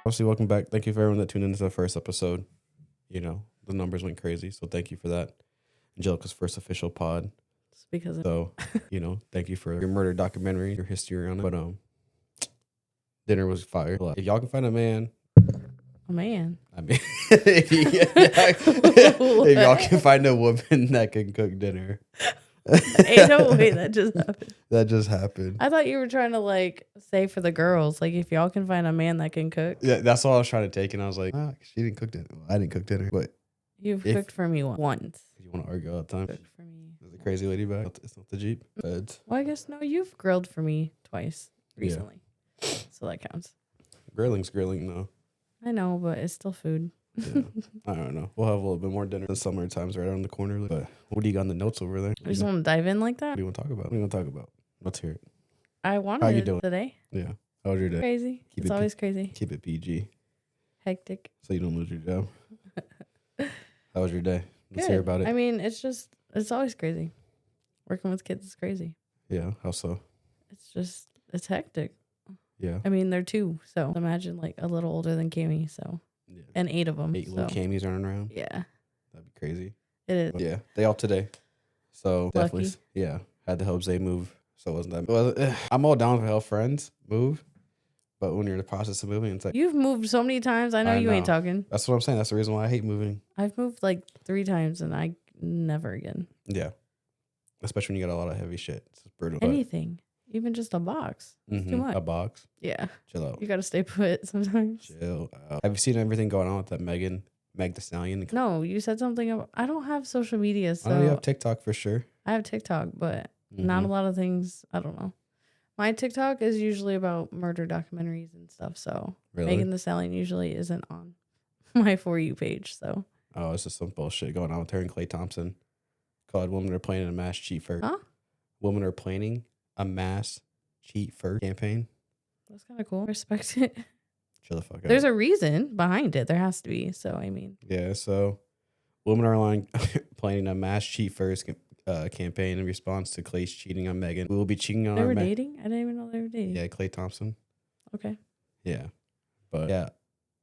Obviously, welcome back. Thank you for everyone that tuned into the first episode. You know, the numbers went crazy, so thank you for that. Angelica's first official pod. It's because of So, thank you for your murder documentary, your history on it. But dinner was fire. If y'all can find a man, a man. I mean, if y'all can find a woman that can cook dinner. Ain't no way that just happened. That just happened. I thought you were trying to say for the girls, if y'all can find a man that can cook. Yeah, that's all I was trying to take, and I was like, she didn't cook dinner. Well, I didn't cook dinner, but you've cooked for me once. You want to argue all the time? Cooked for me. There's a crazy lady back. It's not the Jeep. Well, I guess no. You've grilled for me twice recently, so that counts. Grilling's grilling though. I know, but it's still food. Yeah. I don't know. We'll have a little bit more dinner. The summer time's right around the corner. But what do you got on the notes over there? You just want to dive in like that? What do you want to talk about? What do you want to talk about? Let's hear it. I wanted How you doing today. Yeah. How was your day? Crazy. It's always crazy. Keep it PG. Hectic. So you don't lose your job. How was your day? Let's Good. hear about it. I mean, it's always crazy. Working with kids is crazy. Yeah. How so? It's hectic. Yeah. I mean, they're 2, so imagine a little older than Cammy, so. Yeah. And 8 of them. 8 little Camies running around. Yeah. That'd be crazy. It is. But yeah. They all today. So definitely. Lucky. Yeah. Had to help Zay move. So it wasn't that. Well, I'm all down to help friends move. But when you're in the process of moving, it's like. You've moved so many times. I know you ain't talking. That's what I'm saying. That's the reason why I hate moving. I've moved 3 times and I never again. Yeah. Especially when you got a lot of heavy shit. It's brutal. Anything. Even just a box. It's too much. A box. Yeah. Chill out. You got to stay put sometimes. Chill out. Have you seen everything going on with that Meg the Stallion? No, you said something about. I don't have social media, so. I know you have TikTok for sure. I have TikTok, but not a lot of things. I don't know. My TikTok is usually about murder documentaries and stuff, so. Really? Megan the Stallion usually isn't on my For You page, so. Oh, it's just some bullshit going on with her and Klay Thompson. Called Women Are Planning a Mass Cheat First. Huh? Women Are Planning a Mass Cheat First campaign. That's kind of cool. Respect it. Chill the fuck out. There's a reason behind it. There has to be. So, I mean. Yeah, so women are planning a mass cheat first campaign in response to Clay's cheating on Megan. We will be cheating on They our were dating? I didn't even know they were dating. Yeah, Klay Thompson. Okay. Yeah. But yeah,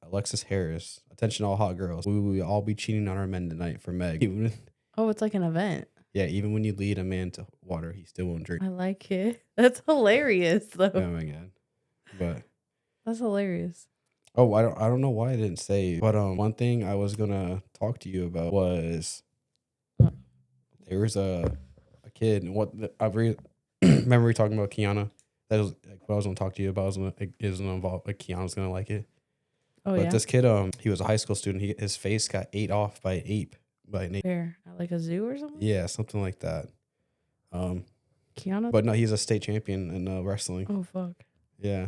Alexis Harris. Attention all hot girls. We will all be cheating on our men tonight for Meg. Oh, it's like an event. Yeah, even when you lead a man to water, he still won't drink. I like it. That's hilarious, though. Oh my god. But that's hilarious. Oh, I don't know why I didn't say. But one thing I was gonna talk to you about was there was a kid. Remember we talking about Kiana. That was what I was gonna talk to you about. Is involved. Kiana's gonna like it. Oh, but this kid, he was a high school student. His face got ate off by an ape. Where? At like a zoo or something? Yeah, something like that. Kiana? But no, he's a state champion in wrestling. Oh, fuck. Yeah.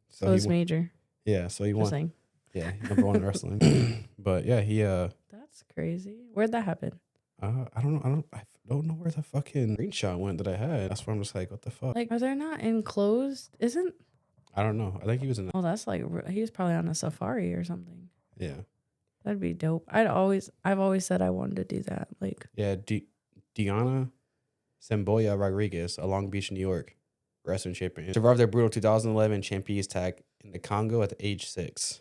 So it's major. Yeah, so he won. Saying. Yeah, number 1 in wrestling. But yeah, he That's crazy. Where'd that happen? I don't know where the fucking screenshot went that I had. That's why I'm just like, what the fuck? Are they not enclosed? Isn't? I don't know. I think he was in. Oh, that's he was probably on a safari or something. Yeah. That'd be dope. I've always said I wanted to do that. Yeah, Diana Semboya Rodriguez, of Long Beach, New York, wrestling champion, survived their brutal 2011 Champions tag in the Congo at the age 6.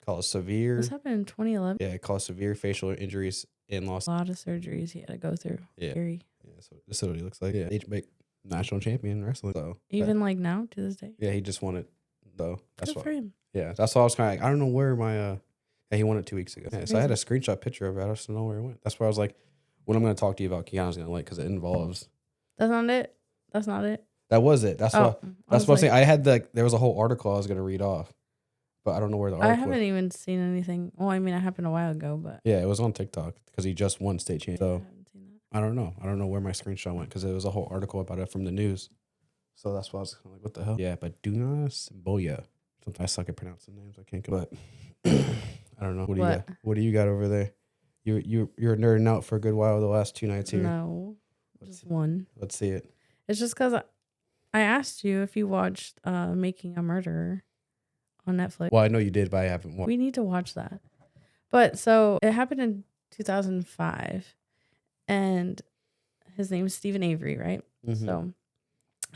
Caused severe. This happened in 2011. Yeah, it caused severe facial injuries and lost a lot of surgeries he had to go through. Yeah. Scary. Yeah, so this is what he looks like. Yeah, national champion in wrestling. So even now to this day. Yeah, he just won it though. That's good for him. Yeah, that's why I was kind of like, I don't know where my Yeah, he won it 2 weeks ago. Yeah, so I had a screenshot picture of it. I just don't know where it went. That's why I was like, what I'm going to talk to you about, Kiana's going to like, because it involves. That's not it? That's not it? That was it. That's what I'm saying. I had there was a whole article I was going to read off, but I don't know where the article I haven't even seen anything. Well, I mean, it happened a while ago, but. Yeah, it was on TikTok because he just won state champ. So I don't know. I don't know where my screenshot went because it was a whole article about it from the news. So that's why I was kind of like, what the hell? Yeah, but Duna Simboya. Sometimes I suck at pronouncing names. I can't go. But I don't know. What do you got? What do you got over there? You're nerding out for a good while the last 2 nights here. No, just one. Let's see it. It's just because I asked you if you watched Making a Murderer on Netflix. Well, I know you did, but I haven't watched. We need to watch that. But so it happened in 2005, and his name is Stephen Avery, right? Mm-hmm. So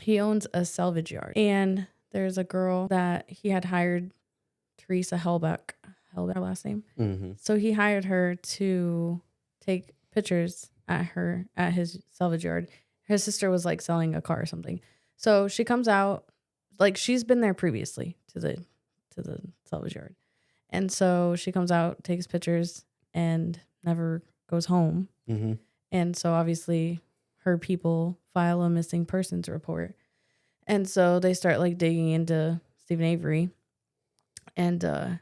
he owns a salvage yard, and there's a girl that he had hired Teresa Hellbeck, her last name. Mm-hmm. So he hired her to take pictures at his salvage yard. His sister was like selling a car or something. So she comes out, like she's been there previously to the salvage yard. And so she comes out, takes pictures, and never goes home. Mm-hmm. And so obviously her people file a missing persons report. And so they start like digging into Stephen Avery. And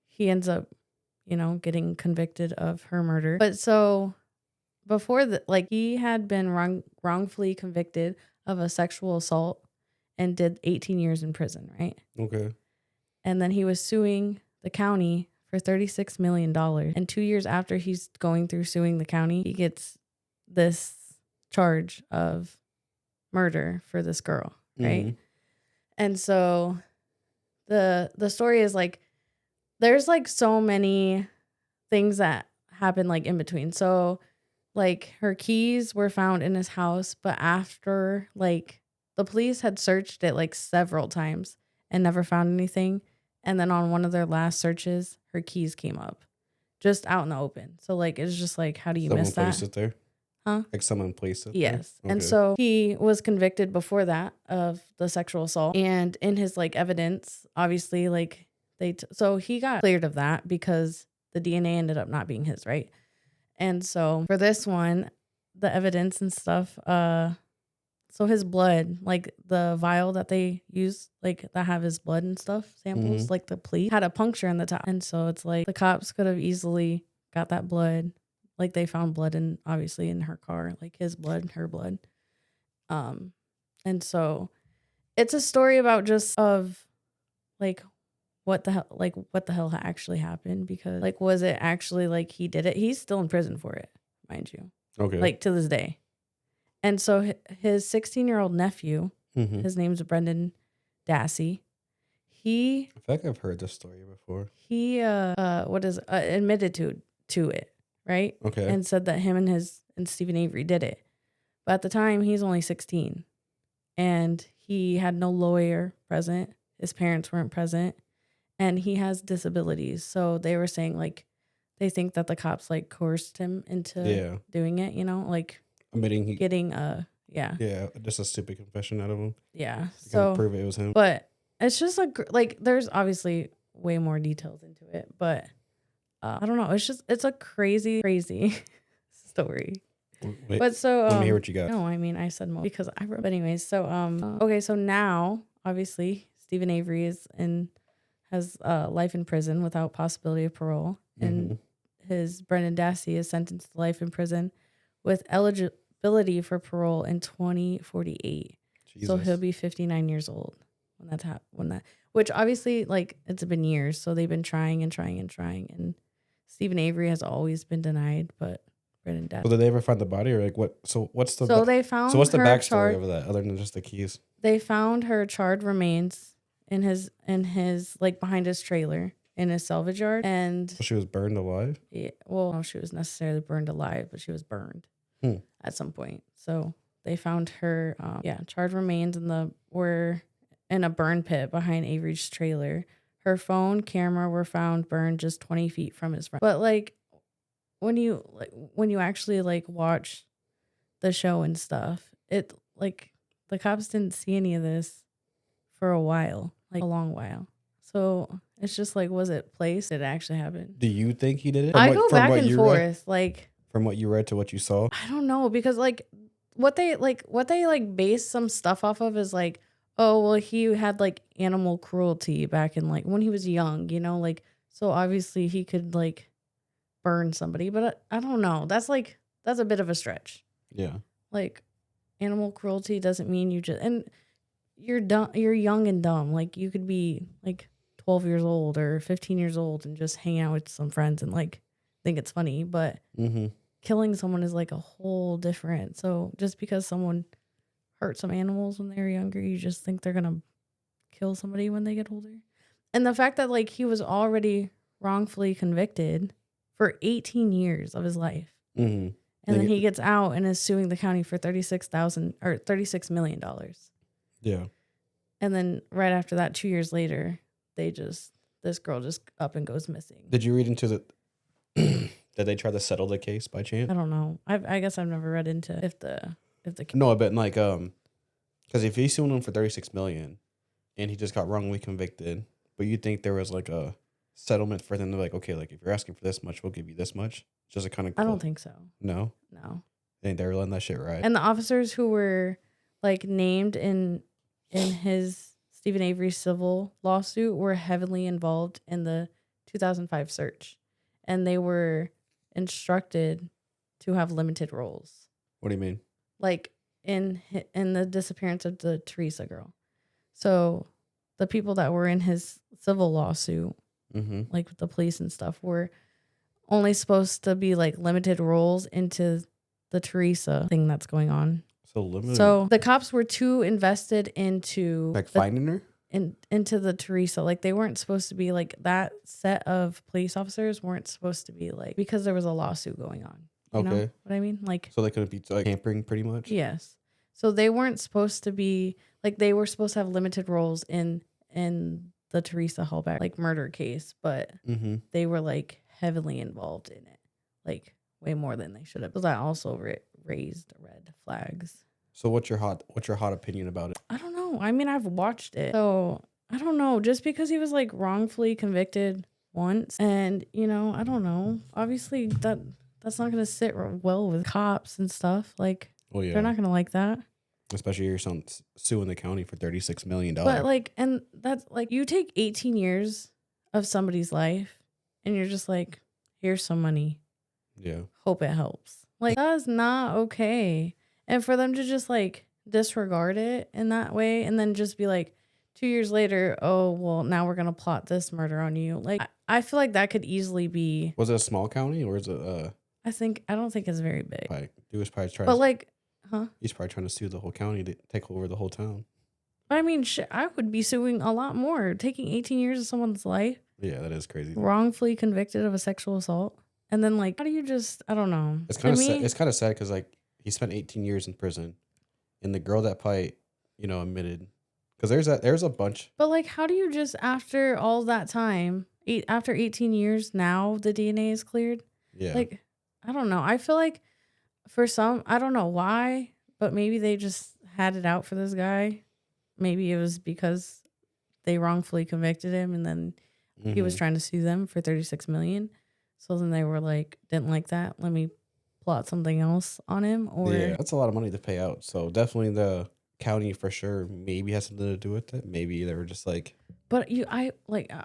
he ends up, getting convicted of her murder. But so before that, like he had been wrongfully convicted of a sexual assault and did 18 years in prison, right? Okay. And then he was suing the county for $36 million. And 2 years after he's going through suing the county, he gets this charge of murder for this girl, right? Mm-hmm. And so the story is like, there's like so many things that happen like in between. So like her keys were found in his house, but after like the police had searched it like several times and never found anything. And then on one of their last searches, her keys came up just out in the open. So like, it's just like, how do you miss that? Someone placed it there? Huh? Like someone placed it Yes. there? And Okay. so he was convicted before that of the sexual assault. And in his like evidence, obviously like so he got cleared of that because the DNA ended up not being his, right? And so for this one, the evidence and stuff, so his blood, like the vial that they use, like that have his blood and stuff samples, like the plate, had a puncture in the top. And so it's like the cops could have easily got that blood. Like they found blood obviously in her car, like his blood, her blood. And so it's a story about just of like what the hell actually happened, because like, was it actually like he did it? He's still in prison for it, mind you. Okay. Like to this day. And so his 16-year-old nephew, Mm-hmm. his name's Brendan Dassey. I feel like I've heard this story before. He admitted to it, right? Okay. And said that him and Stephen Avery did it. But at the time, he's only 16. And he had no lawyer present. His parents weren't present. And he has disabilities. So they were saying, like, they think that the cops, like, coerced him into doing it, like, admitting getting, yeah. Yeah, just a stupid confession out of him. Yeah. So prove it was him. But it's just, like, there's obviously way more details into it. But I don't know. It's a crazy, crazy story. Wait, but so let me hear what you got. No, I mean I said more because I wrote. But anyways, so okay, so now obviously Stephen Avery has life in prison without possibility of parole, and his Brendan Dassey is sentenced to life in prison with eligibility for parole in 2048. Jesus. So he'll be 59 years old when that, which obviously like it's been years, so they've been trying, and Stephen Avery has always been denied, but. Brendan Dassey. So did they ever find the body, or like what? So what's the? They found. So what's the backstory charred, of that, other than just the keys? They found her charred remains in his like behind his trailer in his salvage yard, and So she was burned alive. Yeah, well, no, she was necessarily burned alive, but she was burned at some point. So they found her, charred remains were in a burn pit behind Avery's trailer. Her phone, camera were found burned just 20 feet from his front. But like. When you actually like watch the show and stuff, it like the cops didn't see any of this for a while, like a long while. So it's just like, was it placed? Did it actually happen? Do you think he did it? I go back and forth, like from what you read to what you saw. I don't know, because like what they base some stuff off of is like, oh well, he had like animal cruelty back in like when he was young, like so obviously he could like. Burn somebody, but I don't know. That's a bit of a stretch. Yeah. Like animal cruelty doesn't mean you're dumb. You're young and dumb. Like you could be like 12 years old or 15 years old and just hang out with some friends and like think it's funny, but killing someone is like a whole different. So just because someone hurt some animals when they were younger, you just think they're going to kill somebody when they get older. And the fact that like he was already wrongfully convicted for 18 years of his life. And then he gets out and is suing the county for $36 million. Yeah. And then right after that, 2 years later, they this girl just up and goes missing. Did you read into the? Did they try to settle the case by chance? I don't know. I guess I've never read into if the No, I bet like because if he's suing him for $36 million, and he just got wrongly convicted, but you think there was like a settlement for them to like, okay, like if you're asking for this much, we'll give you this much. Just a kind of. I don't think so. No. They ain't letting that shit ride. And the officers who were like named in his Stephen Avery civil lawsuit were heavily involved in the 2005 search, and they were instructed to have limited roles. What do you mean? Like in the disappearance of the Teresa girl. So the people that were in his civil lawsuit, like the police and stuff, were only supposed to be like limited roles into the Teresa thing that's going on. So limited. So the cops were too invested into like finding her? Into the Teresa. Like they weren't supposed to be like that set of police officers weren't supposed to be like, because there was a lawsuit going on. You know what I mean? Like, so they couldn't be like tampering pretty much? Yes. So they weren't supposed to be like, they were supposed to have limited roles in the Teresa Hallback like murder case, but they were like heavily involved in it, like way more than they should have. Because that also raised red flags. So what's your hot opinion about it? I don't know. I mean, I've watched it, so I don't know. Just because he was like wrongfully convicted once, and I don't know. Obviously, that's not gonna sit well with cops and stuff. Like, they're not gonna like that. Especially you're suing the county for $36 million. But like, and that's like, you take 18 years of somebody's life, and you're just like, here's some money. Yeah. Hope it helps. Like, that is not okay. And for them to just like disregard it in that way, and then just be like, 2 years later, oh well, now we're gonna plot this murder on you. Like, I feel like that could easily be. Was it a small county or is it? I don't think it's very big. He was probably trying. But like, he's probably trying to sue the whole county to take over the whole town. I mean, shit, I would be suing a lot more. Taking 18 years of someone's life. Yeah, that is crazy. Wrongfully convicted of a sexual assault, and then like, how do you just? I don't know. It's kind of sad. It's kind of sad because like he spent 18 years in prison, and the girl that probably admitted, because there's a bunch. But like, how do you just after all that time, after 18 years, now the DNA is cleared? Yeah. Like, I don't know. I feel like for some, I don't know why, but maybe they just had it out for this guy. Maybe it was because they wrongfully convicted him, and then he was trying to sue them for $36 million. So then they were like, didn't like that. Let me plot something else on him. Or yeah, that's a lot of money to pay out. So definitely the county for sure maybe has something to do with it. Maybe they were just like. But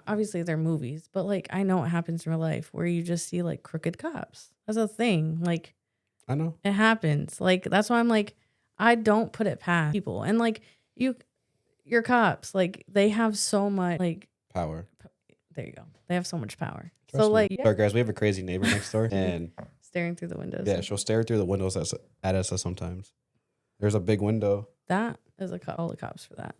obviously they're movies, but like, I know it happens in real life where you just see like crooked cops. That's a thing. Like, I know it happens. Like, that's why I'm like, I don't put it past people. And like, your cops, like, they have so much like power. There you go. They have so much power. Trust so me. like, Sorry guys, we have a crazy neighbor next door, and staring through the windows. Yeah, she'll stare through the windows at us sometimes. There's a big window. That is all the cops for that.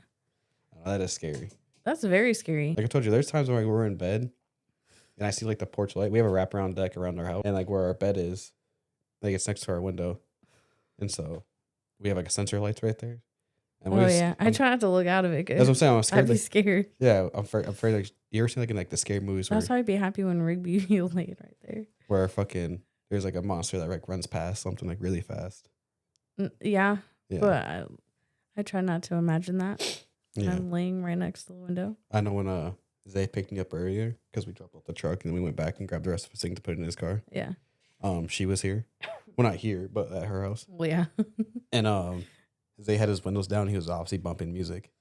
Oh, that is scary. That's very scary. Like I told you, there's times when we're in bed and I see like the porch light. We have a wraparound deck around our house, and like where our bed is, like it's next to our window, and so we have like a sensor lights right there. And I try not to look out of it. That's what I'm saying. I'm scared. I'd be scared. Yeah, I'm afraid. Like, you ever seen like in like the scary movies? That's why I'd be happy when Rigby laid right there. Where there's like a monster that like runs past something like really fast. Yeah. But I try not to imagine that. Yeah. I'm laying right next to the window. I know when Zay picked me up earlier because we dropped off the truck and then we went back and grabbed the rest of his thing to put in his car. Yeah. She was here. Well, not here, but at her house. Well, yeah. And Zay had his windows down. He was obviously bumping music,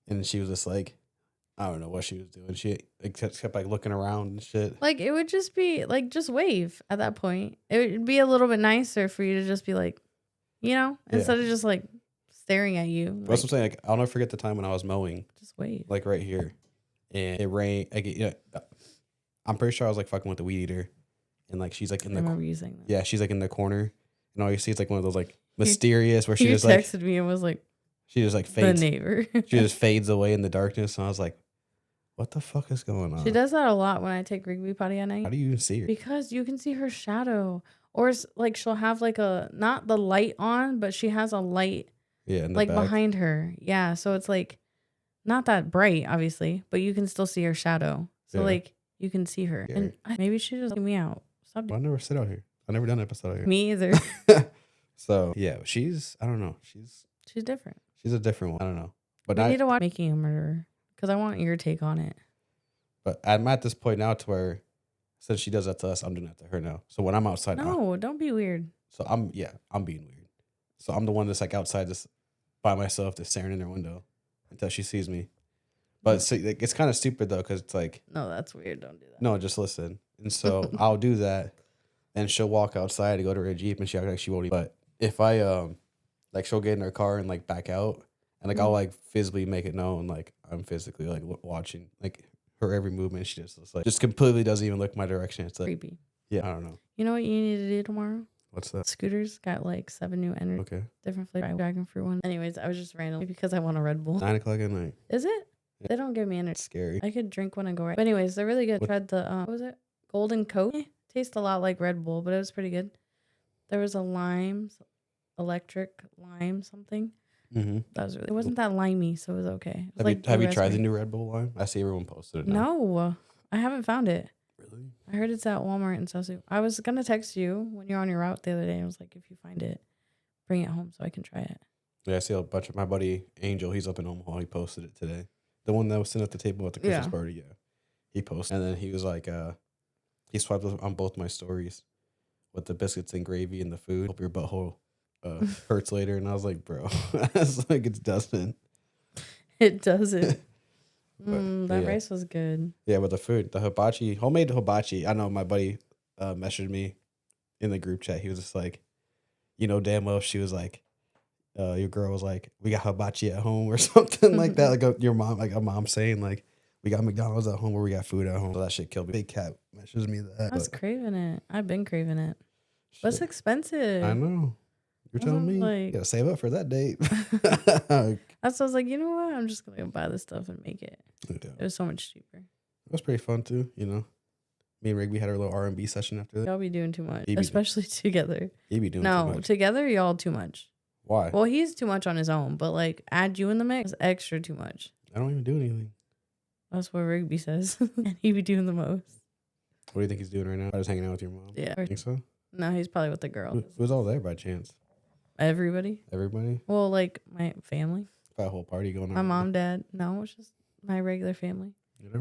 and she was just like, I don't know what she was doing. She kept like looking around and shit. Like, it would just be like, just wave at that point. It would be a little bit nicer for you to just be like, instead of just like staring at you. Like, that's what I'm saying. Like, I'll never forget the time when I was mowing. Just wave. Like right here, and it rained. I'm pretty sure I was like fucking with the weed eater, and like she's like in the. I remember you saying that. Yeah, she's like in the corner, and all you see is like one of those like mysterious where she you just like texted me and was like, she just like fades. The neighbor. She just fades away in the darkness, and I was like, what the fuck is going on? She does that a lot when I take Rigby potty at night. How do you see her? Because you can see her shadow. Or like she'll have like not the light on, but she has a light in the like back. behind her. Yeah. So it's like not that bright, obviously, but you can still see her shadow. So like you can see her. Scary. And maybe she just took me out. Stop Well, I never sit out here. I've never done an episode out here. me either. So yeah, I don't know. She's different. She's a different one. I don't know. But we need to watch Making a Murderer because I want your take on it. But I'm at this point now to where since she does that to us, I'm doing that to her now. So when I'm outside, no, don't be weird. So I'm being weird. So I'm the one that's like outside, just by myself, just staring in her window until she sees me. But so, like, it's kind of stupid though, because it's like, no, that's weird. Don't do that. No, just listen. And so I'll do that, and she'll walk outside to go to her Jeep, and she act like she won't even. But if I like she'll get in her car and like back out, and like I'll like physically make it known like I'm physically like watching like her every movement. She just completely doesn't even look my direction. It's like creepy. Yeah, I don't know. You know what you need to do tomorrow? What's that? Scooters got like 7 new energy. Okay. Different flavor. Dragon fruit one. Anyways, I was just randomly because I want a Red Bull. 9:00 at night. Is it? Yeah. They don't give me energy. It's scary. I could drink one and go right. But anyways, they're really good. Tried the what was it? Golden Coke. Tastes a lot like Red Bull, but it was pretty good. There was a electric lime something. Mm-hmm. That was it wasn't that limey, so it was okay. It was have you tried the new Red Bull lime? I see everyone posted it now. No, I haven't found it. Really? I heard it's at Walmart and stuff. So I was gonna text you when you're on your route the other day. I was like, if you find it, bring it home so I can try it. Yeah, I see a bunch of my buddy Angel. He's up in Omaha. He posted it today. The one that was sitting at the table at the Christmas party. Yeah, he posted, and then he was like, he swiped on both my stories with the biscuits and gravy and the food. Hope your butthole hurts later. And I was like, bro, it's like it doesn't. It doesn't. That rice was good. Yeah, with the food, the hibachi, homemade hibachi. I know my buddy messaged me in the group chat. He was just like, you know, damn well she was like, your girl was like, we got hibachi at home or something like that. Like your mom, like a mom saying like, we got McDonald's at home or we got food at home. So that shit killed me. Big Cat messaged me that. I was craving it. I've been craving it. But it's expensive. I know. You're telling me you gotta save up for that date. That's why I was like, you know what? I'm just gonna go buy this stuff and make it. Yeah. It was so much cheaper. It was pretty fun too, you know. Me and Rigby had our little R&B session after that. Y'all be doing too much, especially together. He be doing too much. Together, y'all too much. Why? Well, he's too much on his own, but like add you in the mix, extra too much. I don't even do anything. That's what Rigby says, and he be doing the most. What do you think he's doing right now? I was hanging out with your mom. Yeah, I think so. No, he's probably with the girl. Who's all there by chance? Everybody. Well, like my family. Got a whole party going on. My mom, dad. No, it's just my regular family.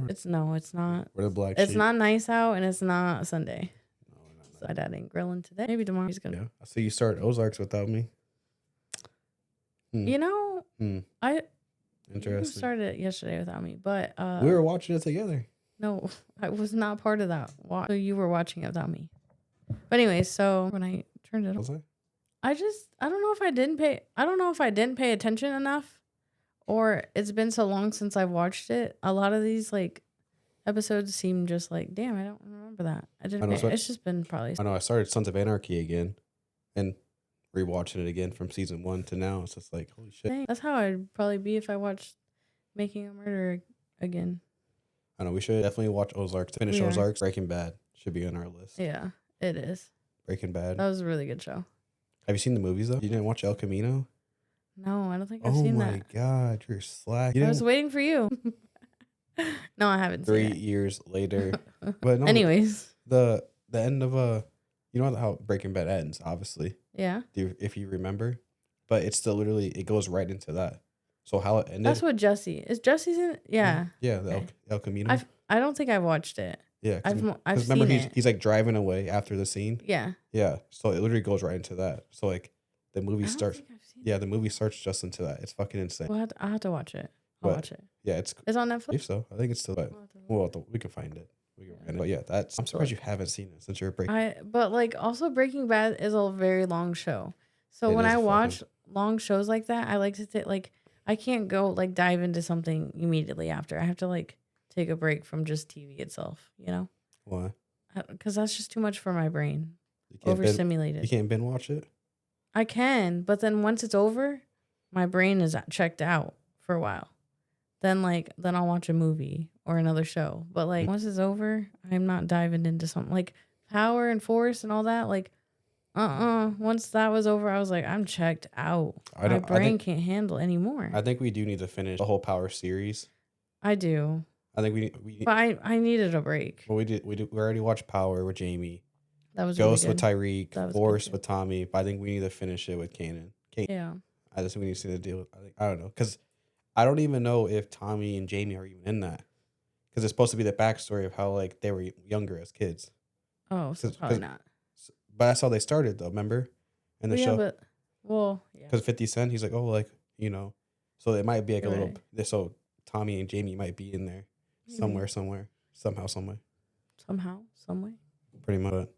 It's not. We're the black It's sheep. not nice out, and it's not Sunday. No, so my dad ain't grilling today. Maybe tomorrow he's gonna. Yeah, I see you start Ozarks without me. You know, Interesting. You started it yesterday without me, but we were watching it together. No, I was not part of that. So you were watching it without me. But anyway, so when I turned it on, I don't know if I didn't pay attention enough, or it's been so long since I've watched it. A lot of these like episodes seem just like, damn, I don't remember that. It's just been probably. I know. I started Sons of Anarchy again, and rewatching it again from season 1 to now. It's just like, holy shit. Dang, that's how I'd probably be if I watched Making a Murderer again. I know we should definitely watch Ozarks. Finish Ozarks. Breaking Bad should be on our list. Yeah, it is. Breaking Bad. That was a really good show. Have you seen the movies though? You didn't watch El Camino? No, I don't think I've seen that. Oh my god, you're slack. I was waiting for you. No, I haven't seen it. 3 years later. But no, anyways, the end of you know how Breaking Bad ends, obviously. Yeah. If you remember, but it's still literally it goes right into that. So how it ended. That's what Jesse's in it? Yeah. Yeah, the El Camino. I don't think I've watched it. Yeah, I've seen remember it. He's like driving away after the scene. Yeah. Yeah. So it literally goes right into that. So like the movie starts. Yeah, the movie starts just into that. It's fucking insane. Well, I'll have to watch it. I'll watch it. Yeah, it's on Netflix. I believe so. I think it's still. We can find it. But yeah, I'm surprised you haven't seen it since you're Breaking. But like also Breaking Bad is a very long show. So when I watch long shows like that, I like to take like I can't go like dive into something immediately after. I have to like take a break from just TV itself. You know. Why? Because that's just too much for my brain. Overstimulated. You can't binge watch it? I can, but then once it's over, my brain is checked out for a while. Then I'll watch a movie or another show. But like once it's over, I'm not diving into something like Power and Force and all that. Like, once that was over, I was like, I'm checked out. My brain can't handle anymore. I think we do need to finish the whole Power series. I do. I think we But I needed a break. well we already watched Power with Jamie, That was really Ghost with good. Tyreek, That was good Force too. with Tommy. But I think we need to finish it with Kanan. Yeah. I just we need to see the deal. I don't know because I don't even know if Tommy and Jamie are even in that because it's supposed to be the backstory of how like they were younger as kids. Oh, so probably not. But that's how they started though. Remember in the Well, yeah, show but yeah. because 50 Cent he's like oh like so it might be like a little Right. so Tommy and Jamie might be in there somewhere somehow some way Somehow, some way. pretty much.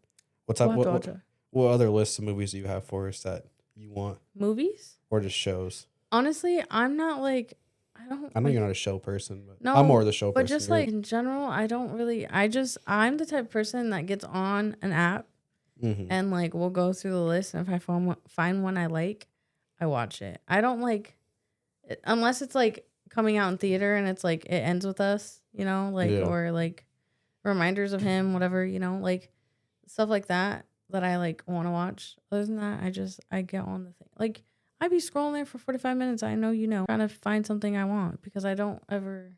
What's We'll up? have to watch it. What other lists of movies do you have for us that you want Movies? or just shows? Honestly, I'm not like I know you're not a show person, but No, I'm more of the show but person. just like in general, I don't really. I'm the type of person that gets on an app and like we'll go through the list, and if I find one I like, I watch it. I don't like it, unless it's like coming out in theater and it's like it ends with us, or like reminders of him, whatever, like stuff like that I like want to watch. Other than that, I get on the thing. Like I'd be scrolling there for 45 minutes. I know, trying to find something I want because I don't ever.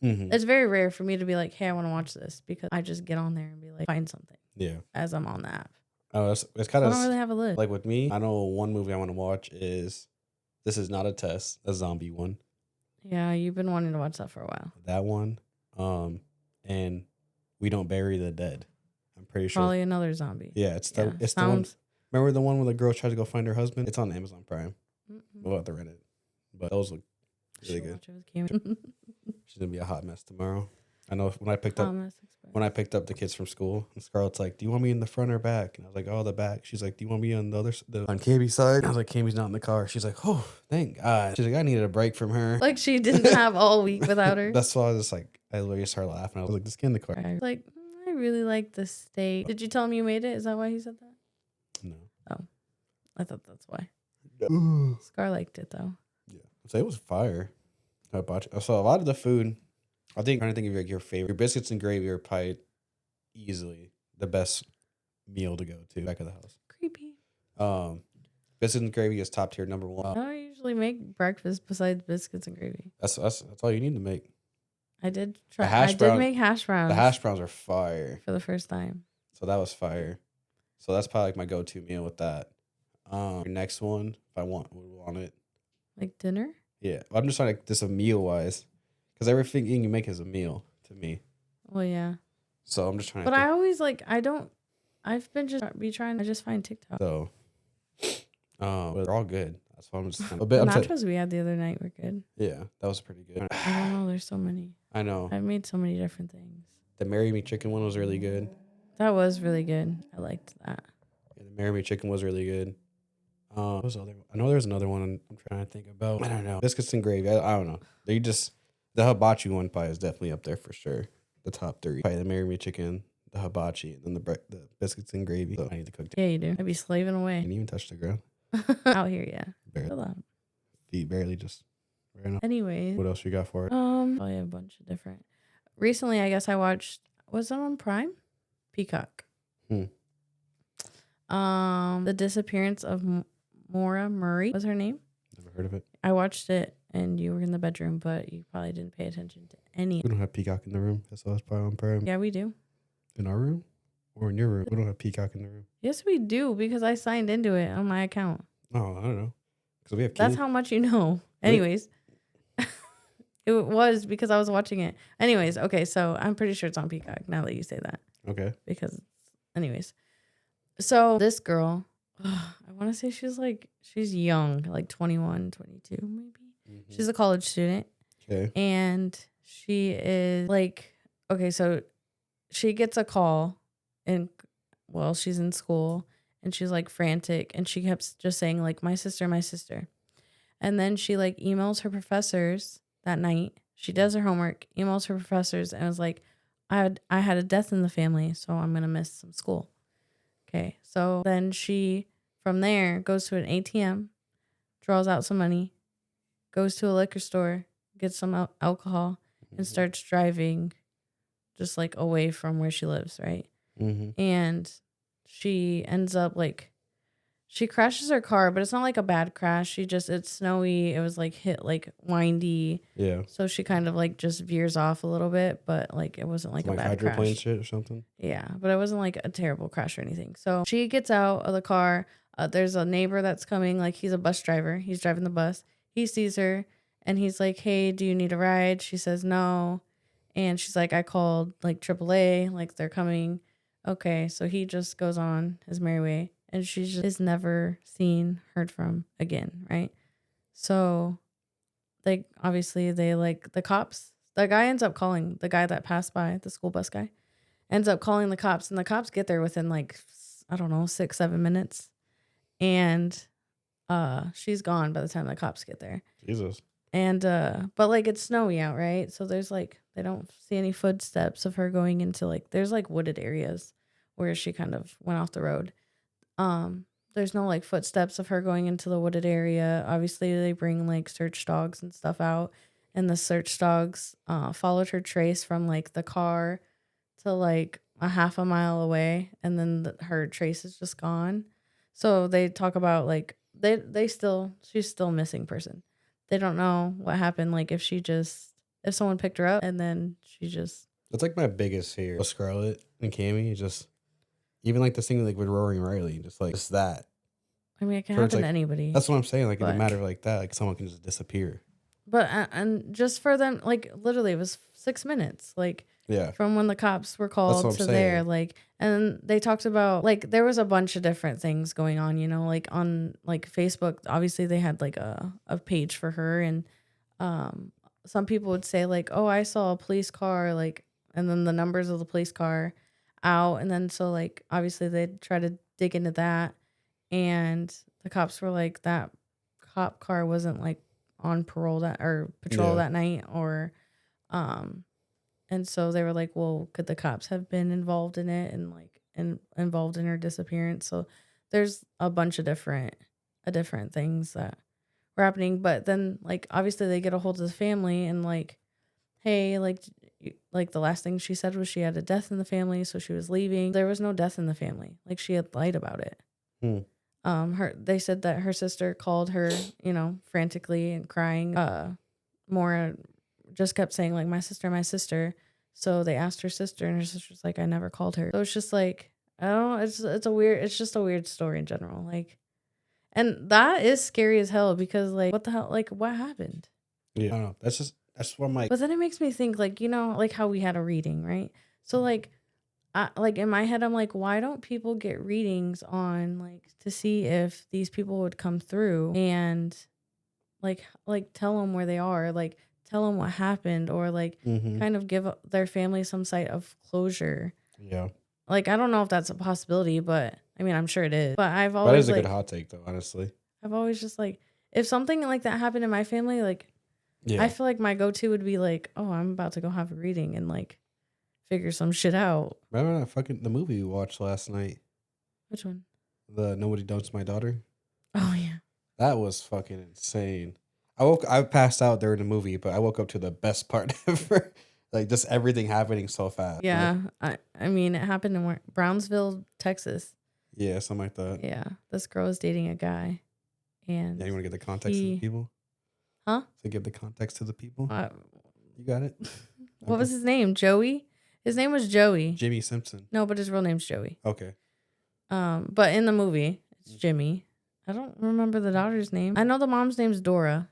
It's very rare for me to be like, hey, I want to watch this because I just get on there and be like, find something. Yeah. As I'm on the app. Oh, it's kind of. I don't really have a list. Like with me, I know one movie I want to watch is This Is Not a Test, a zombie one. Yeah, you've been wanting to watch that for a while. That one, and We Don't Bury the Dead. I'm pretty sure. Probably another zombie. Yeah, it's the one. Remember the one where the girl tries to go find her husband? It's on Amazon Prime. We'll have to rent it, but those look really good. She's gonna be a hot mess tomorrow. I know when I picked up the kids from school, and Scarlett's like, "Do you want me in the front or back?" And I was like, "Oh, the back." She's like, "Do you want me on on KB's side?" I was like, "KB's not in the car." She's like, "Oh, thank God." She's like, "I needed a break from her." Like she didn't have all week without her. That's why I was just like, I literally started laughing. I was like, "Just get in the car." Like, I really like the steak. Did you tell him you made it? Is that why he said that? No. Oh, I thought that's why. No. Scar liked it though. Yeah, so it was fire. So a lot of the food. I think I'm trying to think of like your favorite. Your biscuits and gravy are probably easily the best meal to go to back of the house. Creepy. Biscuits and gravy is top tier number one. I don't usually make breakfast besides biscuits and gravy. That's all you need to make. I did try. I did make hash browns. The hash browns are fire for the first time. So that was fire. So that's probably like my go-to meal with that. Your next one, if I would want it. Like dinner? Yeah, I'm just trying to just a meal wise. Because everything you make is a meal to me. Well, yeah. So I'm just trying to. But I always like, I've been trying. I just find TikTok. So, but they're all good. That's why I'm just kind of. The nachos we had the other night were good. Yeah, that was pretty good. I don't know. There's so many. I know. I've made so many different things. The Marry Me Chicken one was really good. That was really good. I liked that. Yeah, the Marry Me Chicken was really good. What was the other one? I know there's another one I'm trying to think about. I don't know. Biscuits and gravy. I don't know. The hibachi one pie is definitely up there for sure. The top three. Probably the Marry Me Chicken, the hibachi, and then the biscuits and gravy. So I need to cook. Yeah, you do. I'd be slaving away. Didn't even touch the ground. Out here, yeah. Barely. Feet barely just. Anyways. What else you got for it? Probably a bunch of different. Recently, I guess I watched. Was that on Prime? Peacock. The Disappearance of Maura Murray was her name. Never heard of it. I watched it. And you were in the bedroom, but you probably didn't pay attention to any. We don't have Peacock in the room. That's probably on Prime. Yeah, we do. In our room? Or in your room? We don't have Peacock in the room. Yes, we do, because I signed into it on my account. Oh, I don't know. Because we have kids. That's how much you know. Anyways. It was because I was watching it. Anyways, okay, so I'm pretty sure it's on Peacock now that you say that. Okay. Because, anyways. So, this girl, I want to say she's young, like 21, 22 maybe. Mm-hmm. She's a college student. Okay. And she is like, okay, so she gets a call she's in school and she's like frantic and she kept just saying like, my sister. And then she like emails her professors that night. She does her homework, emails her professors and was like, I had a death in the family, so I'm going to miss some school. Okay. So then she, from there, goes to an ATM, draws out some money, goes to a liquor store, gets some alcohol, and starts driving just like away from where she lives, right? Mm-hmm. And she ends up like She crashes her car, but it's not like a bad crash. It's snowy. It was like hit like windy. Yeah. So she kind of like just veers off a little bit, but like it wasn't like Some, a like bad hydroplane crash. shit or something. Yeah, but it wasn't like a terrible crash or anything. So she gets out of the car. There's a neighbor that's coming. Like he's a bus driver. He's driving the bus. He sees her and he's like, "Hey, do you need a ride?" She says no. And she's like, "I called like AAA. Like they're coming." Okay, so he just goes on his merry way. And she just is never seen, heard from again, right? So, they obviously they like the cops. The guy ends up calling the guy that passed by, the school bus guy, ends up calling the cops, and the cops get there within like I don't know 6-7 minutes, and she's gone by the time the cops get there. Jesus. And but like it's snowy out, right? So there's like they don't see any footsteps of her going into like there's like wooded areas where she kind of went off the road. There's no like footsteps of her going into the wooded area. Obviously, they bring like search dogs and stuff out, and the search dogs followed her trace from like the car to like a half a mile away, and then her trace is just gone. So they talk about like she's still a missing person. They don't know what happened. Like if someone picked her up and then she just. That's like my biggest fear. Scarlett and Cammy, just even like this thing like with Rory and Riley, just like just that. I mean, it can So it's happen to like- anybody. That's what I'm saying. Like in a But- matter like that, like someone can just disappear. But and just for them, like literally, it was 6 minutes, like Yeah. from when the cops were what called I'm to there, saying. like, and they talked about like there was a bunch of different things going on, you know, like on like Facebook. Obviously, they had like a page for her, and some people would say like, oh, I saw a police car, like, and then the numbers of the police car out, and then so like obviously they'd try to dig into that, and the cops were like that cop car wasn't like on parole or patrol Yeah. that night or and so they were like, well, could the cops have been involved in it and like involved in her disappearance? So there's a bunch of different things that were happening, but then like obviously they get a hold of the family and like, hey, like the last thing she said was she had a death in the family, so she was leaving. There was no death in the family. Like she had lied about it. They said that her sister called her, you know, frantically and crying. Maura just kept saying like my sister. So they asked her sister, and her sister's like, I never called her. So it's just like I don't know. It's just a weird story in general. Like, and that is scary as hell because like what the hell? Like what happened? Yeah. I don't know. That's what I'm like. But then it makes me think like you know like how we had a reading, right? So like. Like in my head, I'm like, why don't people get readings on like to see if these people would come through and like tell them where they are, like tell them what happened, or like kind of give their family some site of closure. Yeah. Like I don't know if that's a possibility, but I mean I'm sure it is. But I've That always is a like good hot take though, honestly. I've always just like if something like that happened in my family, like Yeah. I feel like my go-to would be like, oh, I'm about to go have a reading and like figure some shit out. Remember that the movie we watched last night? Which one? The Nobody Dumps My Daughter? Oh yeah. That was fucking insane. I passed out during the movie, but I woke up to the best part ever. Like just everything happening so fast. Yeah. I mean it happened in Brownsville, Texas. Yeah, something like that. Yeah. This girl is dating a guy. And Yeah, you want to give the context to the people? Huh? To give the context to the people? You got it? What was his name? Joey? His name was Joey. Jimmy Simpson. No, but his real name's Joey. Okay. But in the movie, it's Jimmy. I don't remember the daughter's name. I know the mom's name's Dora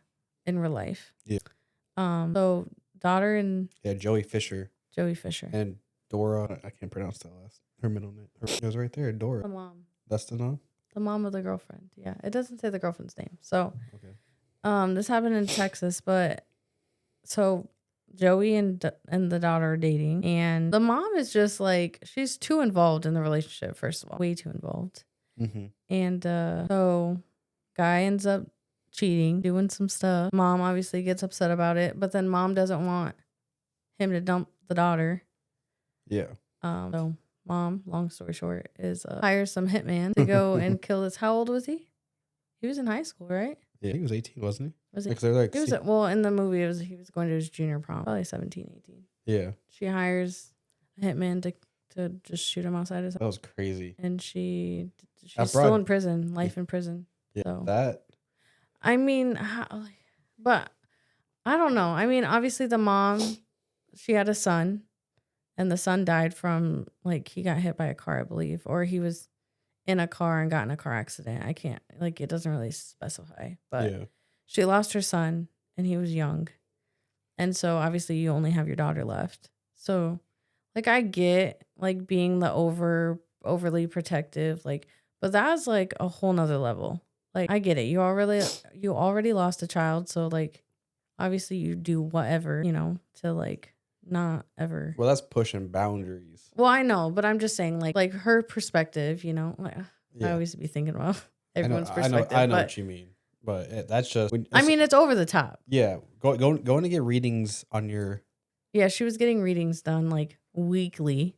in real life. Yeah. So daughter and Yeah, Joey Fisher. Joey Fisher. And Dora, I can't pronounce that last. Her middle name. It was right there, Dora. The mom. That's the mom? The mom of the girlfriend. Yeah. It doesn't say the girlfriend's name. So Okay. this happened in Texas, but so Joey and the daughter are dating, and the mom is just like she's too involved in the relationship. First of all, way too involved. Mm-hmm. And so guy ends up cheating, doing some stuff. Mom obviously gets upset about it, but then mom doesn't want him to dump the daughter. Yeah. So mom, long story short, is hires some hitman to go and kill this. How old was he? He was in high school, right? Yeah, he was 18, wasn't he? Was he? Because they're like, He was well in the movie. He was going to his junior prom, probably 17, 18. yeah. She hires a hitman to to just shoot him outside his house. That was crazy. And she's still in prison, life in prison. Yeah, so that. I mean, but I don't know. I mean, obviously the mom, she had a son, and the son died from, like, he got hit by a car, I believe, or he was in a car and got in a car accident. I can't, like, it doesn't really specify, but Yeah. she lost her son and he was young. And so obviously you only have your daughter left. So, like, I get, like, being the overly protective, like, but that's like a whole nother level. Like, I get it. You already lost a child, so, like, obviously you do whatever, you know, to, like, not ever. Well, that's pushing boundaries. Well, I know, but I'm just saying, like her perspective, you know, like, Yeah. I always be thinking about everyone's perspective. I know what you mean, but that's just. I mean, it's over the top. Yeah, going to get readings on your. Yeah, she was getting readings done like weekly,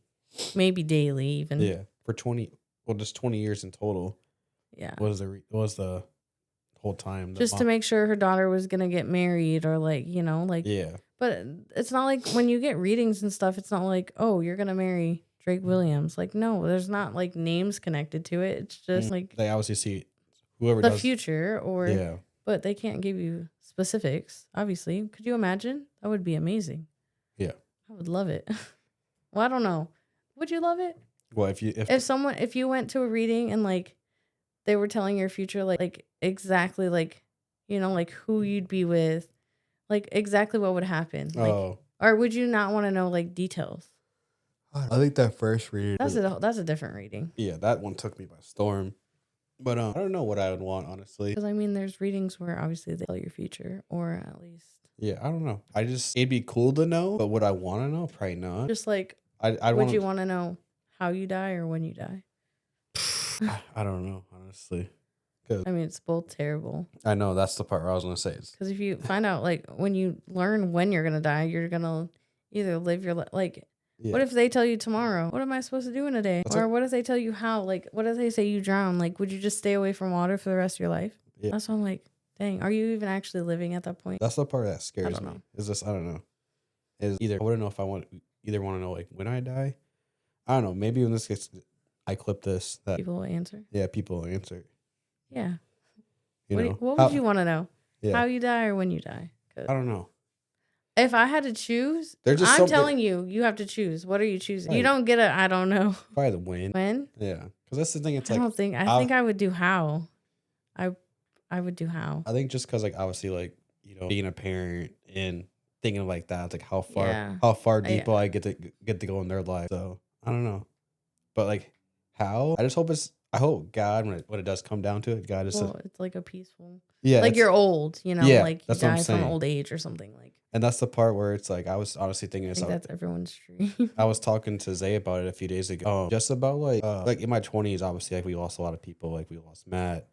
maybe daily, even. Yeah, for 20. Well, just 20 years in total. Yeah, was the whole time just to make sure her daughter was gonna get married, or, like, you know, like. Yeah. But it's not like when you get readings and stuff, it's not like, oh, you're gonna marry Drake Williams. Like, no, there's not, like, names connected to it. It's just like they obviously see whoever the does future, or yeah. But they can't give you specifics. Obviously, could you imagine? That would be amazing. Yeah, I would love it. Well, I don't know. Would you love it? Well, if you went to a reading and, like, they were telling your future, like exactly, like, you know, like who you'd be with, like exactly what would happen. Like, or would you not want to know, like, details? I think that first reading. That's a different reading. Yeah, that one took me by storm. But I don't know what I would want, honestly. Because, I mean, there's readings where obviously they tell your future, or at least. Yeah, I don't know. It'd be cool to know, but would I want to know? Probably not. Just like, would you want to know how you die or when you die? I don't know, honestly. I mean, it's both terrible. I know, that's the part where I was going to say. Because if you find out, like, when you learn when you're going to die, you're going to either live your life, like, yeah. What if they tell you tomorrow, what am I supposed to do in a day? What if they tell you how? Like, what if they say you drown? Like, would you just stay away from water for the rest of your life? Yeah. That's why I'm like, dang, are you even actually living at that point? That's the part that scares me. Is this, I don't know. Is either, I wouldn't know if I want to know, like, when I die. I don't know. Maybe in this case, I clip this. That people will answer. Yeah, people will answer. Yeah. What would you want to know? Yeah. How you die or when you die? I don't know. If I had to choose, I'm telling you, you have to choose. What are you choosing? You don't get I don't know. Probably the when. When? Yeah. Because that's the thing. It's like, I think I would do how. I would do how. I think just because, like, obviously, like, you know, being a parent and thinking like that, it's like how far deep I get to go in their life. So I don't know. But, like, how? I hope God, when it does come down to it, God is. It's like a peaceful. Yeah. Like you're old, you know, like you die from old age or something, like. And that's the part where it's like, I was honestly thinking that's everyone's dream. I was talking to Zay about it a few days ago. Just about like in my 20s, obviously, like, we lost a lot of people. Like, we lost Matt,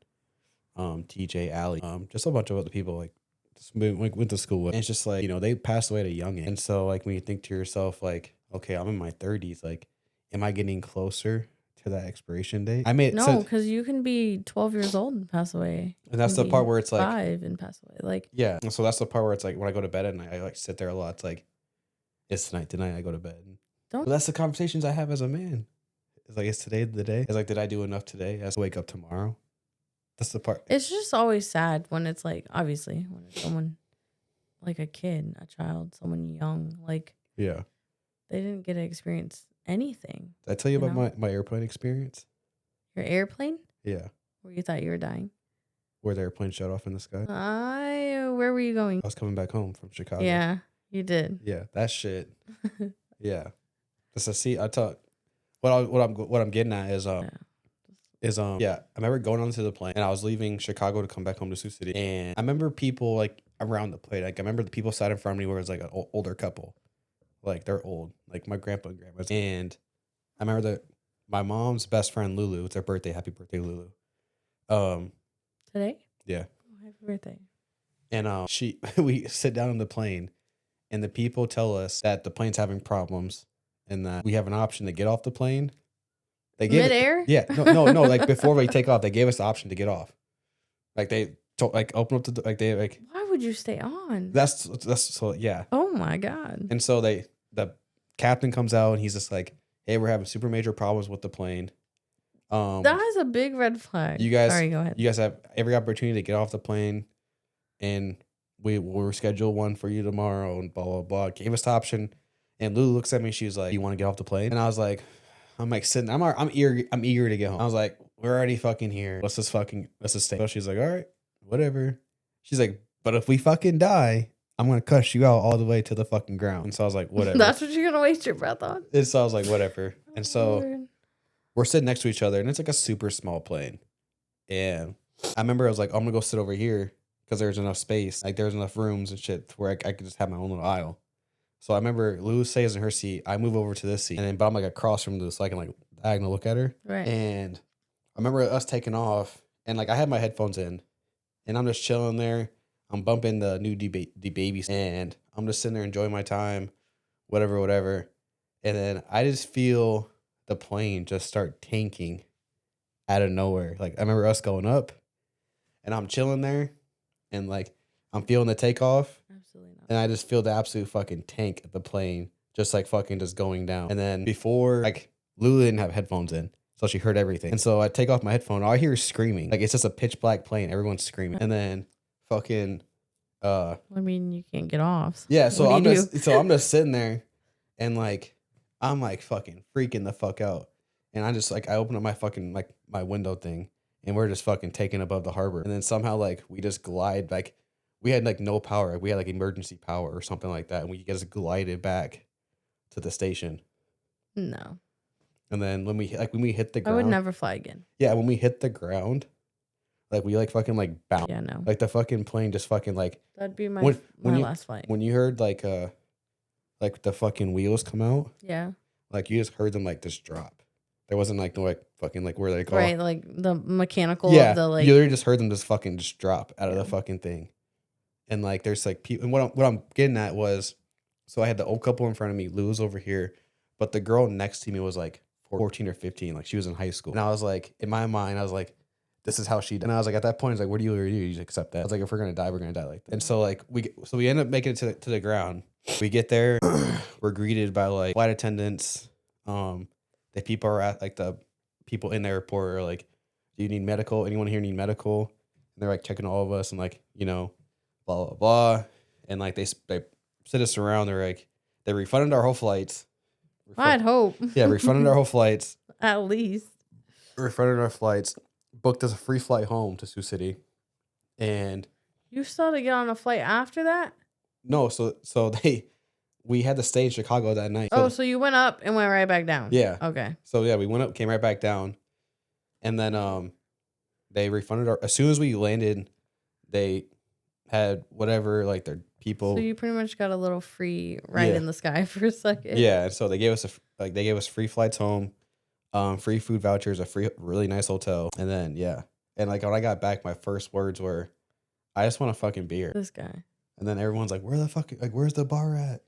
TJ, Allie, just a bunch of other people, like, went to school with. And it's just like, you know, they passed away at a young age. And so, like, when you think to yourself, like, okay, I'm in my 30s, like, am I getting closer to that expiration date? No, because you can be 12 years old and pass away. And that's the part where it's like 5 and pass away. Like, yeah. So that's the part where it's like when I go to bed at night, I like sit there a lot. It's like, it's tonight I go to bed. But that's the conversations I have as a man. It's like, is today the day? It's like, did I do enough today? As wake up tomorrow. That's the part. It's just always sad when it's like, obviously, when it's someone like a kid, a child, someone young, like, yeah, they didn't get to experience anything. Did I tell you about my airplane experience? Your airplane? Yeah. Where you thought you were dying? Where the airplane shot off in the sky? Where were you going? I was coming back home from Chicago. Yeah, you did. Yeah, that shit. Yeah. Just to see, I talk. What I'm getting at is I remember going onto the plane and I was leaving Chicago to come back home to Sioux City, and I remember people like around the plane. Like, I remember the people sat in front of me where it was like an older couple, like they're old, like my grandpa and grandma. And I remember that my mom's best friend Lulu. It's her birthday. Happy birthday, Lulu. Today? Yeah. Oh, happy birthday. And we sit down on the plane, and the people tell us that the plane's having problems, and that we have an option to get off the plane. They gave midair? Yeah, no. Like, before we take off, they gave us the option to get off. Like, they open up the like they like. Why would you stay on? That's so yeah. Oh my God. And so the captain comes out and he's just like, hey, we're having super major problems with the plane. That is a big red flag. Sorry, go ahead. You guys have every opportunity to get off the plane, and we'll reschedule one for you tomorrow, and blah blah blah. Gave us the option, and Lulu looks at me. She was like, "You want to get off the plane?" And I was like, "I'm like sitting. I'm eager to get home." I was like, "We're already fucking here. Let's just stay." So she's like, "All right, whatever." She's like, "But if we fucking die, I'm gonna cuss you out all the way to the fucking ground." And so I was like, "Whatever." That's what you're gonna waste your breath on. And so I was like, "Whatever." And so Lord. we're sitting next to each other, and it's like a super small plane. And I remember I was like, I'm gonna go sit over here because there's enough space, like there's enough rooms and shit where I could just have my own little aisle. So I remember Lou stays in her seat. I move over to this seat, and then but I'm like across from Lou, so I can like diagonal look at her. Right. And I remember us taking off, and like I had my headphones in, and I'm just chilling there. I'm bumping the new D Baby, and I'm just sitting there enjoying my time, whatever. And then I just feel the plane just start tanking out of nowhere. Like I remember us going up, and I'm chilling there, and like I'm feeling the takeoff. Absolutely not. And I just feel the absolute fucking tank of the plane just like fucking just going down. And then before, like Lulu didn't have headphones in, so she heard everything. And so I take off my headphone, all I hear is screaming. Like it's just a pitch black plane, everyone's screaming. And then fucking I mean, you can't get off. yeah, so I'm I'm just sitting there, and like I'm like fucking freaking the fuck out. And I just like I open up my fucking like my window thing, and we're just fucking taking above the harbor. And then somehow like we just glide, like we had like no power. We had like emergency power or something like that. And we just glided back to the station. No. And then when we hit the ground, I would never fly again. Yeah, when we hit the ground, like we like fucking like bounce. Yeah, no. Like the fucking plane just fucking like That'd be my last flight. When you heard like the fucking wheels come out, yeah, like you just heard them like just drop. There wasn't like no like fucking like where they go. Right, like the mechanical of the like. You literally just heard them just fucking just drop out of the fucking thing. And like there's like people, and what I'm getting at was, so I had the old couple in front of me, Lou was over here, but the girl next to me was like 14 or 15, like she was in high school. And I was like, in my mind, I was like, this is how she died. And I was like, at that point, it's like, what do you do? You just accept that. I was like, if we're gonna die, we're gonna die like that. And so like we end up making it to the ground. We get there, we're greeted by like flight attendants. The people are at like the people in the airport are like, do you need medical? Anyone here need medical? And they're like checking all of us and like, you know, blah blah blah. And like they sit us around. They're like, they refunded our whole flights. I'd hope. Yeah, refunded our whole flights. At least. Refunded our flights. Booked us a free flight home to Sioux City. And you still had to get on a flight after that? No, so we had to stay in Chicago that night. So you went up and went right back down. Yeah. Okay. So yeah, we went up, came right back down, and then they refunded our. As soon as we landed, they had whatever like their people. So you pretty much got a little free ride in the sky for a second. Yeah. So they gave us free flights home, free food vouchers, a free really nice hotel, and then and like when I got back, my first words were, "I just want a fucking beer." This guy. And then everyone's like, where's the bar at?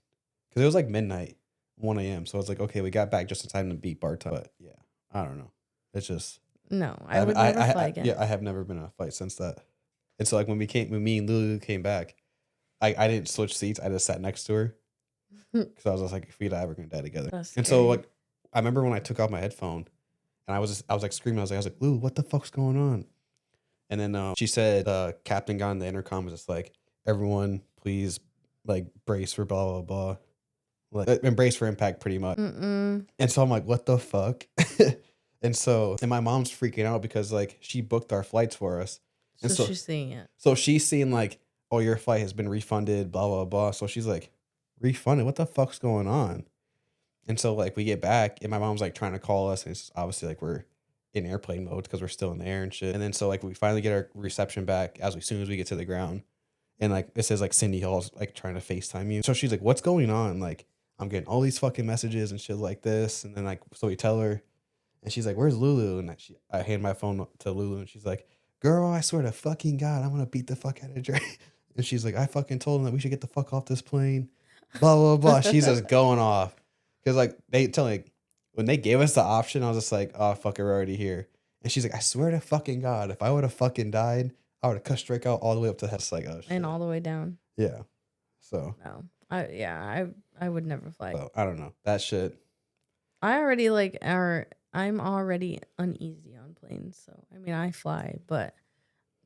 Because it was like midnight, 1 a.m. So I was like, okay, we got back just in time to beat bar time. But yeah, I don't know. It's just. No, I would never fly again. Yeah, I have never been on a flight since that. And so like when me and Lulu came back, I didn't switch seats. I just sat next to her. Because I was just like, if we die, we're going to die together. And so like, I remember when I took out my headphone and I was like screaming. I was like, Lulu, what the fuck's going on? And then she said the captain got on the intercom was just like, everyone, please, like, brace for blah, blah, blah. Like, embrace for impact, pretty much. And so I'm like, what the fuck? And my mom's freaking out because, like, she booked our flights for us. And so she's seeing it. So she's seeing, like, oh, your flight has been refunded, blah, blah, blah. So she's like, refunded? What the fuck's going on? And so, like, we get back, and my mom's, like, trying to call us. And it's obviously, like, we're in airplane mode because we're still in the air and shit. And then so, like, we finally get our reception back as soon as we get to the ground. And like it says like Cindy Hall's like trying to FaceTime you. So she's like, what's going on? Like I'm getting all these fucking messages and shit like this. And then like so we tell her and she's like, where's Lulu? And I hand my phone to Lulu and she's like, girl, I swear to fucking God, I'm gonna beat the fuck out of Dre. And she's like, I fucking told him that we should get the fuck off this plane. Blah blah blah. She's just going off. Cause like when they gave us the option, I was just like, oh fuck, we're already here. And she's like, I swear to fucking God, if I would have fucking died, I would have cut straight out all the way up to the head. Like, oh, shit. And all the way down. Yeah. So. No. I would never fly. So, I don't know. That shit. I'm already uneasy on planes. So, I mean, I fly, but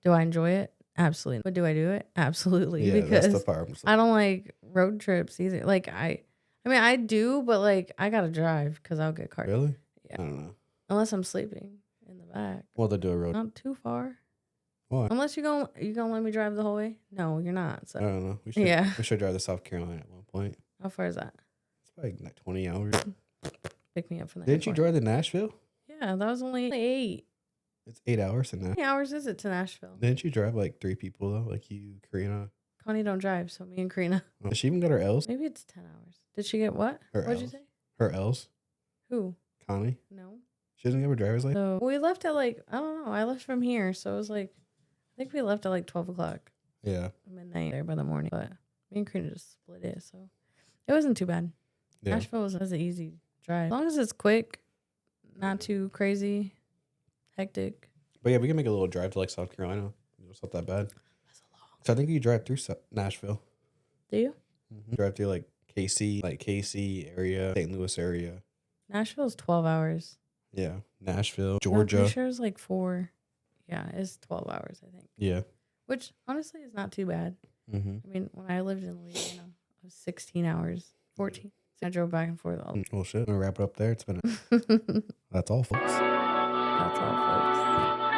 do I enjoy it? Absolutely. But do I do it? Absolutely. Yeah, that's the Because part. I don't like road trips either. Like, I mean, I do, but like, I got to drive because I'll get carted. Really? Yeah. I don't know. Unless I'm sleeping in the back. Well, they do a road. Not too far. Why? Unless you gonna let me drive the whole way? No, you're not. So I don't know. We should drive to South Carolina at one point. how far is that? It's probably like 20 hours. Pick me up from the Didn't you airport. drive to Nashville? Yeah, that was only 8. It's 8 hours to Nashville. How many hours is it to Nashville? Didn't you drive like 3 people though? Like you, Karina. Connie don't drive, so me and Karina. Oh, did she even get her L's? Maybe it's 10 hours. Did she get what? Her What'd you L's. say? Her L's. Who? Connie. No. She doesn't get her driver's license. So we left at like, I don't know. I left from here, so it was like, I think we left at like 12 o'clock. Yeah. Midnight there by the morning. But me and Karina just split it, so it wasn't too bad. Yeah. Nashville was an easy drive. As long as it's quick, not too crazy, hectic. But yeah, we can make a little drive to like South Carolina. It's not that bad. That's a long. So I think you drive through Nashville. Do you? Mm-hmm. Drive through like KC area, St. Louis area. Nashville's 12 hours. Yeah. Nashville, I'm Georgia. pretty sure it's like 4. Yeah, it's 12 hours, I think. Yeah. Which honestly is not too bad. Mm-hmm. I mean, when I lived in Louisiana, it was 16 hours, 14. So I drove back and forth all. Well, shit. I'm gonna wrap it up there. It's been. That's That's all, folks. all, folks.